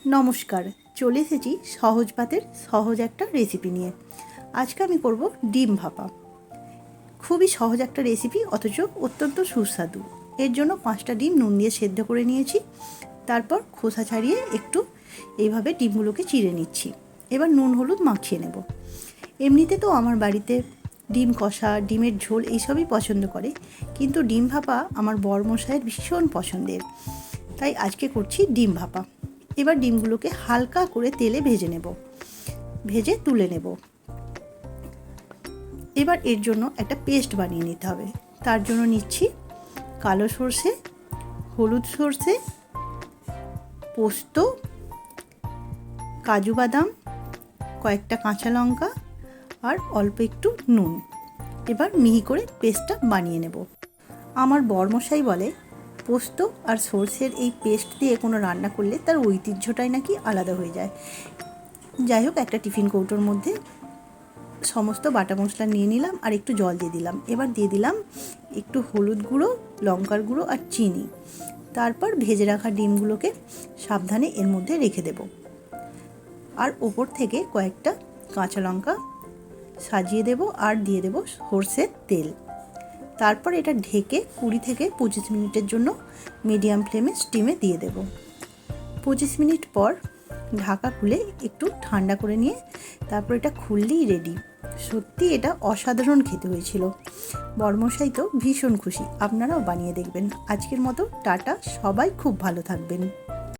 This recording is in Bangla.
নমস্কার, চলে এসেছি সহজ ভাতের সহজ একটা রেসিপি নিয়ে। আজকে আমি করব ডিম ভাপা। খুবই সহজ একটা রেসিপি, অথচ অত্যন্ত সুস্বাদু। এর জন্য 5টা ডিম নুন দিয়ে সেদ্ধ করে নিয়েছি। তারপর খোসা ছাড়িয়ে একটু এইভাবে ডিমগুলোকে চিড়ে নিচ্ছি। এবার নুন হলুদ মাখিয়ে নেব। এমনিতে তো আমার বাড়িতে ডিম কষা, ডিমের ঝোল এইসবই পছন্দ করে, কিন্তু ডিম ভাপা আমার বরমশাইয়ের ভীষণ পছন্দের, তাই আজকে করছি ডিম ভাপা। এবার ডিমগুলোকে হালকা করে তেলে ভেজে তুলে নেব। এবার এর জন্য একটা পেস্ট বানিয়ে নিতে হবে। তার জন্য নিচ্ছি কালো সর্ষে, হলুদ সর্ষে, পোস্ত, কাজু বাদাম, কয়েকটা কাঁচা লঙ্কা আর অল্প একটু নুন। এবার মিহি করে পেস্টটা বানিয়ে নেব। আমার বরমশাই বলে, পোস্ত আর সর্ষের এই পেস্ট দিয়ে কোনো রান্না করলে তার ঐতিহ্যটাই নাকি আলাদা হয়ে যায়। যাই হোক, একটা টিফিন কৌটোর মধ্যে সমস্ত বাটা মশলা নিয়ে নিলাম আর একটু জল দিয়ে দিলাম। এবার দিয়ে দিলাম একটু হলুদ গুঁড়ো, লঙ্কার গুঁড়ো আর চিনি। তারপর ভেজে রাখা ডিমগুলোকে সাবধানে এর মধ্যে রেখে দেব। আর ওপর থেকে কয়েকটা কাঁচা লঙ্কা সাজিয়ে দেব আর দিয়ে দেব সর্ষের তেল। তারপর এটা ঢেকে 20 থেকে 25 মিনিটের জন্য মিডিয়াম ফ্লেমে স্টিমে দিয়ে দেব। 25 মিনিট পর ঢাকা খুলে একটু ঠান্ডা করে নিয়ে তারপর এটা খুললেই রেডি। সত্যি এটা অসাধারণ খেতে হয়েছিল। বরমশাই তো ভীষণ খুশি। আপনারাও বানিয়ে দেখবেন। আজকের মতো টাটা, সবাই খুব ভালো থাকবেন।